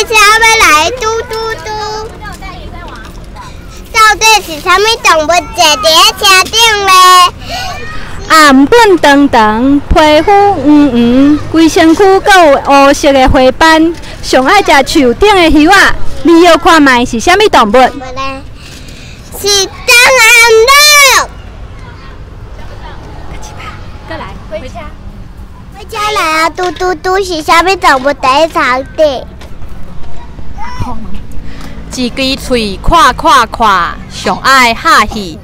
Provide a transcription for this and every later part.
车要来嘟嘟嘟。到底是啥物动物坐伫咧车顶咧？颔本长长，皮肤黄黄，规身躯阁有乌色的花斑，上爱食树顶的叶仔。你要看卖是啥物动物？是当然了。过来，回家。回家来啊！嘟嘟嘟是啥物动物在床底？一支喙看看看，上爱哈戏，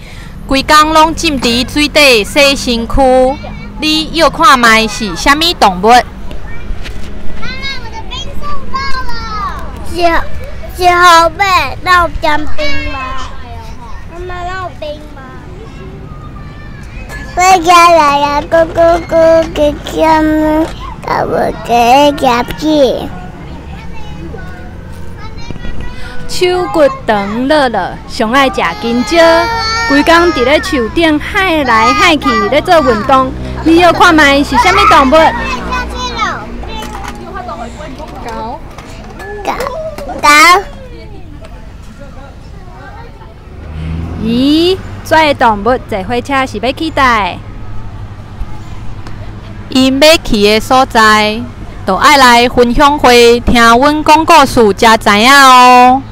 规工拢浸伫水底洗身躯。你要看卖是啥物动物？妈妈，我的冰送到了。是后背，那有加冰吗？妈妈，那有冰吗？回家来呀，哥哥哥哥家们，把我给夹起。手骨长落落，上爱食金蕉，规工伫咧树顶海来海去咧做运动。你要看卖是啥物动物？狗。咦，这个动物坐火车是要去倒？因要去的所在，就爱来分享会，听阮讲故事才知影哦。